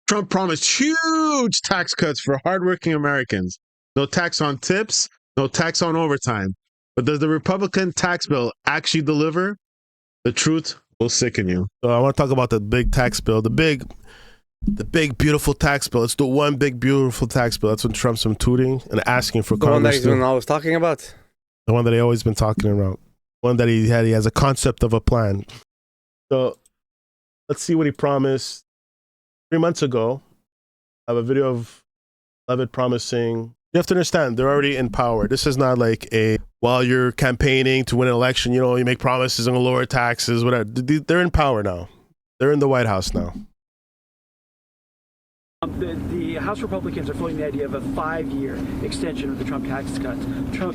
Trump promised huge tax cuts for hardworking Americans. No tax on tips, no tax on overtime. But does the Republican tax bill actually deliver? The truth will sicken you. So I want to talk about the big tax bill, the big beautiful tax bill. It's the one big beautiful tax bill. That's what Trump's been tooting and asking for the Congress. one that he's been always talking about. The one that he always been talking about. One that he has a concept of a plan. So let's see what he promised 3 months ago. I have a video of Levitt promising. You have to understand, they're already in power. This is not like while you're campaigning to win an election, you make promises on lower taxes, whatever. They're in power now. They're in the White House now. The House Republicans are floating the idea of a 5-year extension of the Trump tax cuts.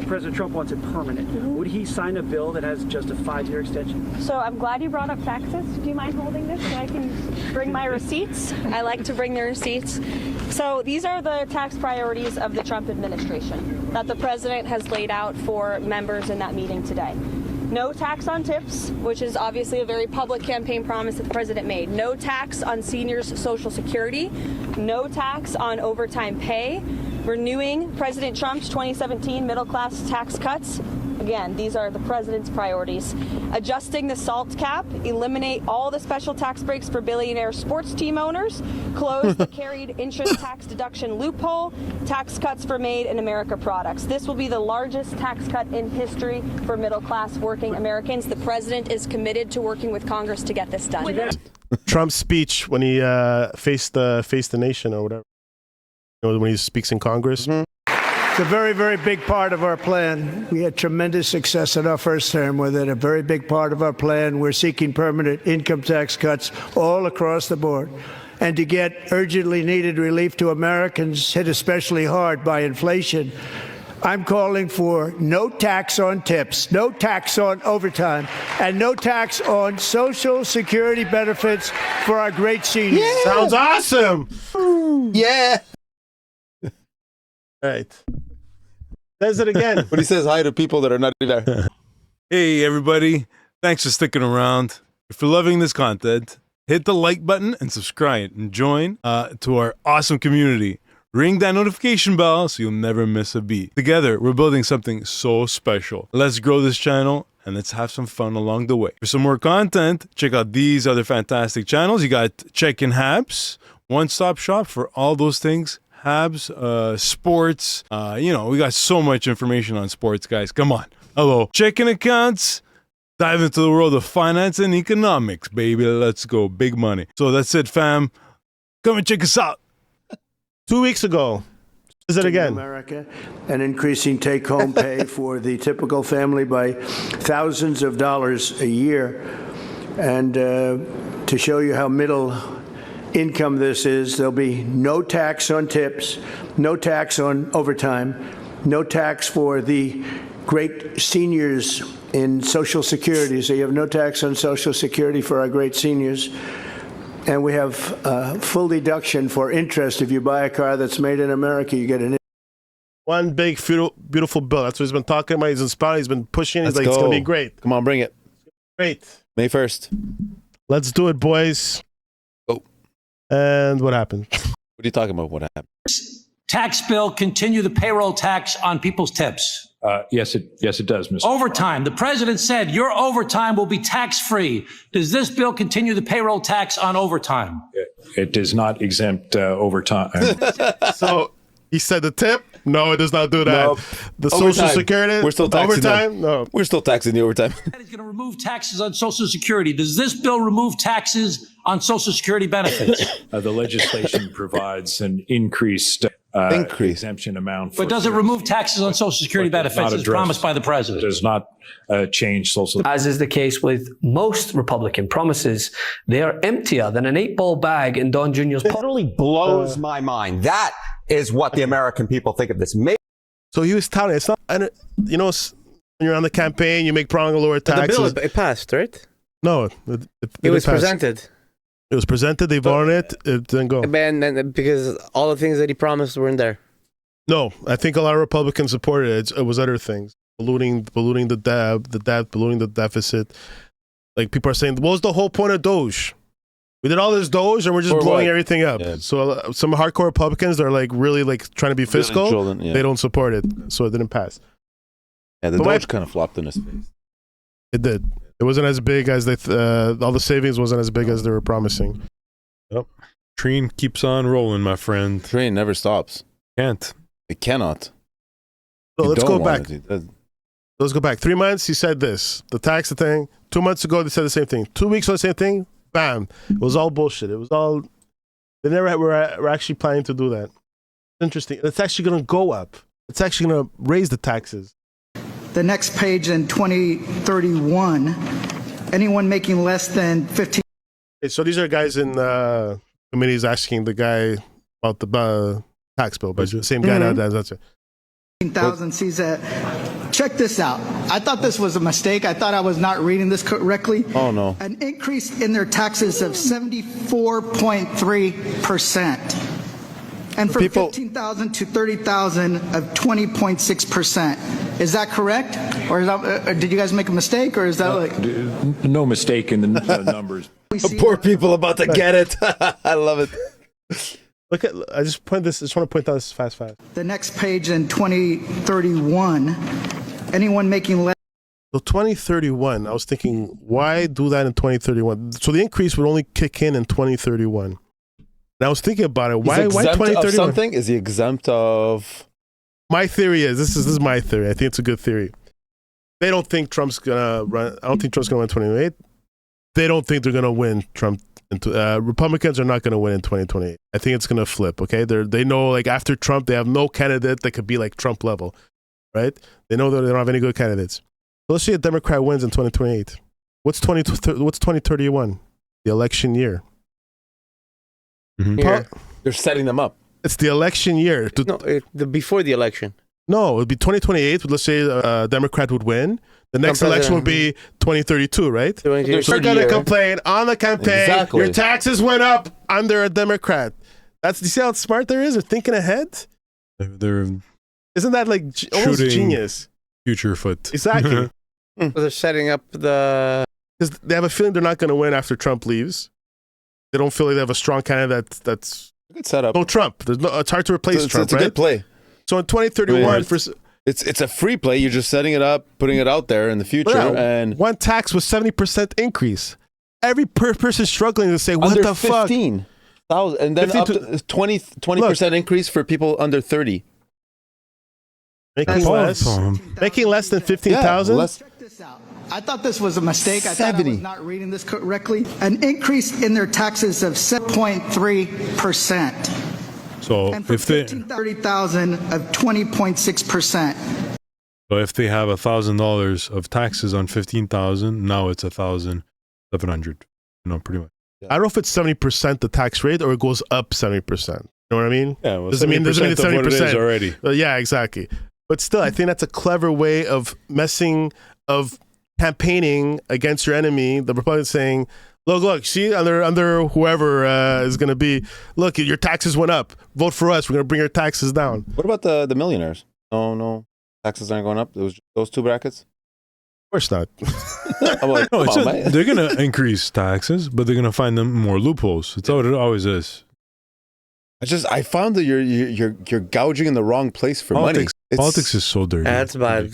President Trump wants it permanent. Would he sign a bill that has just a 5-year extension? So I'm glad you brought up taxes. Do you mind holding this so I can bring my receipts? I like to bring the receipts. So these are the tax priorities of the Trump administration that the president has laid out for members in that meeting today. No tax on tips, which is obviously a very public campaign promise that the president made. No tax on seniors' Social Security. No tax on overtime pay. Renewing President Trump's 2017 middle-class tax cuts. Again, these are the president's priorities. Adjusting the SALT cap, eliminate all the special tax breaks for billionaire sports team owners, close the carried interest tax deduction loophole, tax cuts for Made in America products. This will be the largest tax cut in history for middle-class working Americans. The president is committed to working with Congress to get this done. Trump's speech when he faced the nation or whatever, when he speaks in Congress. Mm-hmm. It's a very, very big part of our plan. We had tremendous success in our first term with it. A very big part of our plan. We're seeking permanent income tax cuts all across the board. And to get urgently needed relief to Americans hit especially hard by inflation, I'm calling for no tax on tips, no tax on overtime, and no tax on Social Security benefits for our great seniors. Yeah. Sounds awesome. Yeah. Right. Says it again. But he says hi to people that are not there. Hey, everybody. Thanks for sticking around. If you're loving this content, hit the like button and subscribe and join to our awesome community. Ring that notification bell so you'll never miss a beat. Together, we're building something so special. Let's grow this channel and let's have some fun along the way. For some more content, check out these other fantastic channels. You got Checkin Habs, one-stop shop for all those things. Habs, sports, we got so much information on sports, guys. Come on. Hello. Checking accounts. Dive into the world of finance and economics, baby. Let's go. Big money. So that's it, fam. Come and check us out. 2 weeks ago. Is it again? America, and increasing take-home pay for the typical family by thousands of dollars a year. And to show you how middle income this is, there'll be no tax on tips, no tax on overtime, no tax for the great seniors in Social Security. So you have no tax on Social Security for our great seniors. And we have full deduction for interest. If you buy a car that's made in America, you get an one big, beautiful bill. That's what he's been talking about. He's inspired. He's been pushing. He's like, it's going to be great. Come on, bring it. Great. May 1st. Let's do it, boys. Oh. And what happened? What are you talking about? What happened? Tax bill continue the payroll tax on people's tips. Yes, it does, Mr. Overtime. The president said your overtime will be tax-free. Does this bill continue the payroll tax on overtime? It does not exempt overtime. So he said the tip? No, it does not do that. Nope. The Overtime. Social Security? We're still taxing overtime? them. No. We're still taxing the overtime. He's going to remove taxes on Social Security. Does this bill remove taxes on Social Security benefits? The legislation provides an increased exemption amount. But does it remove taxes on Social Security benefits as promised by the president? It does not change Social. As is the case with most Republican promises, they are emptier than an 8-ball bag in Don Jr.'s pocket. It totally blows my mind. That is what the American people think of this. So he was touting. It's not, when you're on the campaign, you make promise lower taxes. The bill, it passed, right? No, it was presented. It was presented. They voted it. It didn't go. And because all the things that he promised weren't there. No, I think a lot of Republicans supported it. It was other things, ballooning the debt, ballooning the deficit. Like people are saying, what was the whole point of Doge? We did all this Doge and we're just For blowing what? everything up. Yeah. So some hardcore Republicans are like really like trying to be fiscal. Children, yeah. They don't support it, so it didn't pass. Yeah, the But Doge kind of flopped in his face. It did. It wasn't as big as all the savings wasn't as big as they were promising. Yep. Train keeps on rolling, my friend. Train never stops. Can't. It cannot. So You let's don't go want back. it to. Let's go back. 3 months, he said this. The tax thing. 2 months ago, they said the same thing. 2 weeks ago, the same thing. Bam. It was all bullshit. It was all. They never were actually planning to do that. Interesting. It's actually going to go up. It's actually going to raise the taxes. The next page in 2031, anyone making less than 15. Okay, so these are guys in committees asking the guy about the tax bill. But the same guy now that's it. 15,000 sees that. Check this out. I thought this was a mistake. I thought I was not reading this correctly. Oh, no. An increase in their taxes of 74.3%. And from 15,000 to 30,000 of 20.6%. Is that correct? Or is that, did you guys make a mistake? Or is that like... No mistake in the numbers. Poor people about to get it. I love it. Look at, I just want to point out this fast. The next page in 2031, anyone making less. So 2031, I was thinking, why do that in 2031? So the increase would only kick in 2031. And I was thinking about it. Why 2031? Of something? Is he exempt of? My theory is this is my theory. I think it's a good theory. They don't think Trump's gonna run. I don't think Trump's gonna win 2028. They don't think they're gonna win Trump. Republicans are not gonna win in 2028. I think it's gonna flip. Okay, they know like after Trump, they have no candidate that could be like Trump level, right? They know that they don't have any good candidates. So let's see a Democrat wins in 2028. What's 2031? The election year. They're setting them up. It's the election year. Before the election. No, it would be 2028. Let's say a Democrat would win. The next election would be 2032, right? They're going to complain on the campaign. Exactly. Your taxes went up under a Democrat. You see how smart there is? They're thinking ahead. They're Isn't that like almost genius? Future foot. Exactly. So they're setting up the... Because they have a feeling they're not going to win after Trump leaves. They don't feel like they have a strong candidate that's good setup. No Trump. It's hard to replace Trump, it's a good play. So in 2031, it's a free play. You're just setting it up, putting it out there in the future. And one tax was 70% increase. Every person struggling to say, what under the fuck? 15,000, and then up to 20% increase for people under 30. Making less than 15,000. Check this out. I thought this was a mistake. I thought I was not reading this correctly. An increase in their taxes of 7.3%. So and if they 30,000 of 20.6%. So if they have $1,000 of taxes on 15,000, now it's 1,700. Pretty much. I don't know if it's 70% the tax rate or it goes up 70%. You know what I mean? Yeah, well, doesn't mean it's 70% already. Yeah, exactly. But still, I think that's a clever way of campaigning against your enemy. The Republicans saying, look, see, under whoever is going to be, look, your taxes went up. Vote for us. We're going to bring your taxes down. What about the millionaires? No, taxes aren't going up. Those two brackets? Of course not. I'm like, they're going to increase taxes, but they're going to find them more loopholes. It's how it always is. I found that you're gouging in the wrong place for money. Politics is so dirty. That's bad.